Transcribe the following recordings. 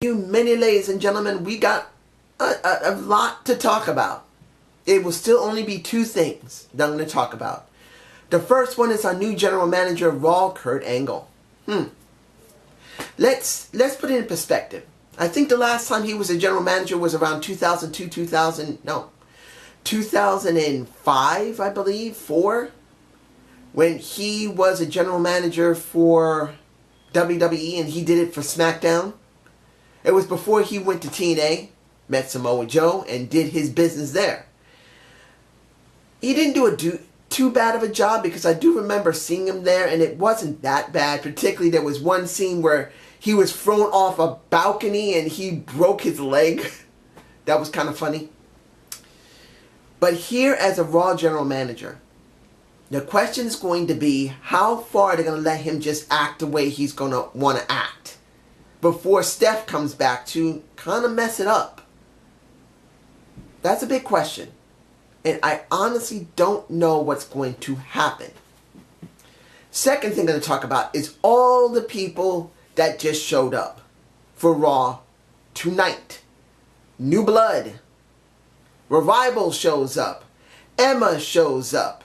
You many ladies and gentlemen, we got a lot to talk about. It will still only be two things that I'm going to talk about. The first one is our new general manager of Raw, Kurt Angle. Let's put it in perspective. I think the last time he was a general manager was around 2005, I believe, 4, when he was a general manager for WWE and he did it for SmackDown. It was before he went to TNA, met Samoa Joe, and did his business there. He didn't do too bad of a job, because I do remember seeing him there and it wasn't that bad. Particularly there was one scene where he was thrown off a balcony and he broke his leg. That was kind of funny. But here, as a Raw general manager, the question is going to be, how far are they going to let him just act the way he's going to want to act before Steph comes back to kind of mess it up? That's a big question. And I honestly don't know what's going to happen. Second thing I'm going to talk about is all the people that just showed up for Raw tonight. New blood. Revival shows up. Emma shows up.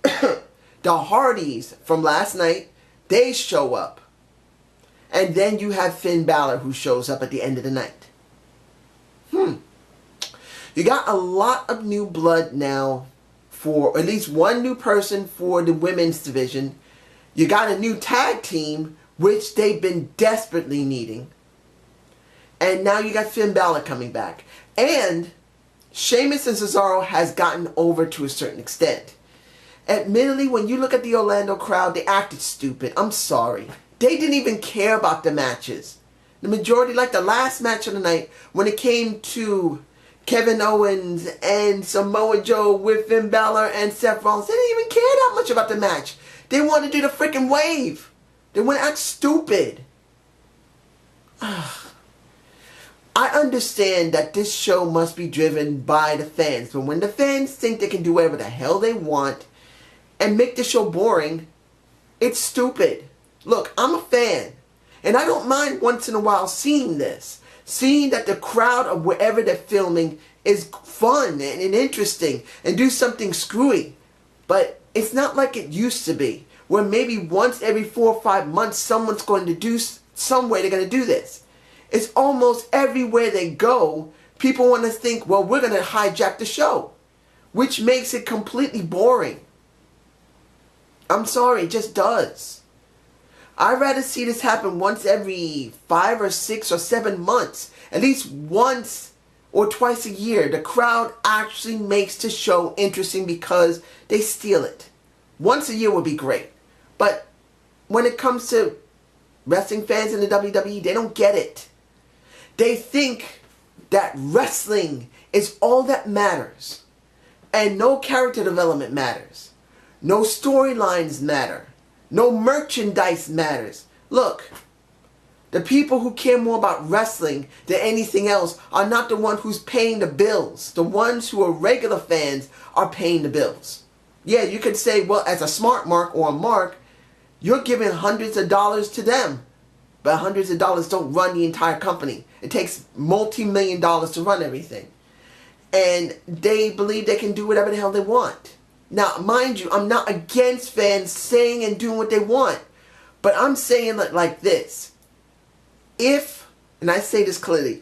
The Hardys from last night, they show up. And then you have Finn Balor, who shows up at the end of the night. You got a lot of new blood now, for at least one new person for the women's division. You got a new tag team, which they've been desperately needing. And now you got Finn Balor coming back. And Sheamus and Cesaro has gotten over to a certain extent. Admittedly, when you look at the Orlando crowd, they acted stupid. I'm sorry. They didn't even care about the matches. The majority, like the last match of the night, when it came to Kevin Owens and Samoa Joe with Finn Balor and Seth Rollins, they didn't even care that much about the match. They wanted to do the freaking wave. They want to act stupid. I understand that this show must be driven by the fans, but when the fans think they can do whatever the hell they want and make the show boring, it's stupid. Look, I'm a fan, and I don't mind once in a while seeing this. Seeing that the crowd of wherever they're filming is fun and interesting and do something screwy. But it's not like it used to be, where maybe once every 4 or 5 months someone's going to do, some way they're going to do this. It's almost everywhere they go, people want to think, well, we're going to hijack the show, which makes it completely boring. I'm sorry, it just does. I'd rather see this happen once every 5 or 6 or 7 months. At least once or twice a year. The crowd actually makes the show interesting because they steal it. Once a year would be great. But when it comes to wrestling fans in the WWE, they don't get it. They think that wrestling is all that matters. And no character development matters. No storylines matter. No merchandise matters. Look, the people who care more about wrestling than anything else are not the one who's paying the bills. The ones who are regular fans are paying the bills. Yeah, you could say, well, as a smart mark or a mark, you're giving hundreds of dollars to them. But hundreds of dollars don't run the entire company. It takes multi-million dollars to run everything. And they believe they can do whatever the hell they want. Now, mind you, I'm not against fans saying and doing what they want. But I'm saying it like this. If, and I say this clearly,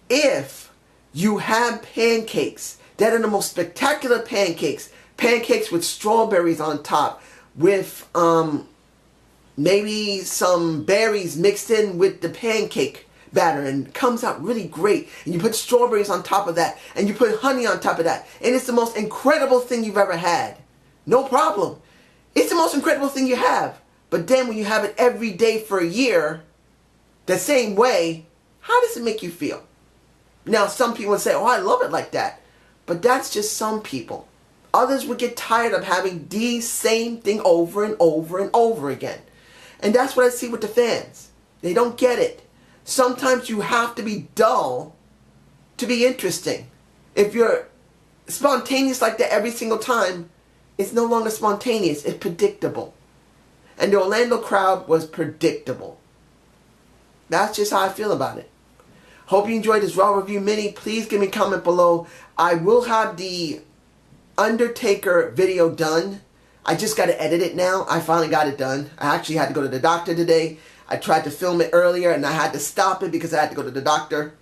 if you have pancakes that are the most spectacular pancakes, pancakes with strawberries on top, with maybe some berries mixed in with the pancake batter, and it comes out really great, and you put strawberries on top of that, and you put honey on top of that, and it's the most incredible thing you've ever had. No problem. It's the most incredible thing you have. But then when you have it every day for a year, the same way, how does it make you feel? Now, some people would say, oh, I love it like that. But that's just some people. Others would get tired of having the same thing over and over and over again. And that's what I see with the fans. They don't get it. Sometimes you have to be dull to be interesting. If you're spontaneous like that every single time, it's no longer spontaneous. It's predictable. And the Orlando crowd was predictable. That's just how I feel about it. Hope you enjoyed this Raw Review Mini. Please give me a comment below. I will have the Undertaker video done. I just got to edit it now. I finally got it done. I actually had to go to the doctor today. I tried to film it earlier and I had to stop it because I had to go to the doctor.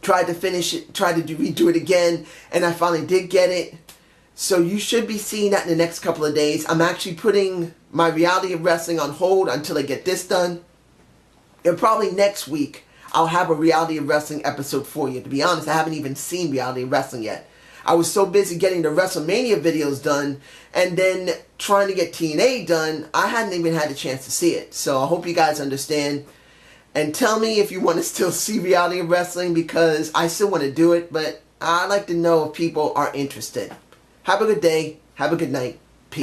Tried to finish it, tried to redo it again, and I finally did get it. So you should be seeing that in the next couple of days. I'm actually putting my Reality of Wrestling on hold until I get this done. And probably next week, I'll have a Reality of Wrestling episode for you. To be honest, I haven't even seen Reality of Wrestling yet. I was so busy getting the WrestleMania videos done and then trying to get TNA done, I hadn't even had a chance to see it. So I hope you guys understand. And tell me if you want to still see Reality of Wrestling, because I still want to do it, but I'd like to know if people are interested. Have a good day. Have a good night.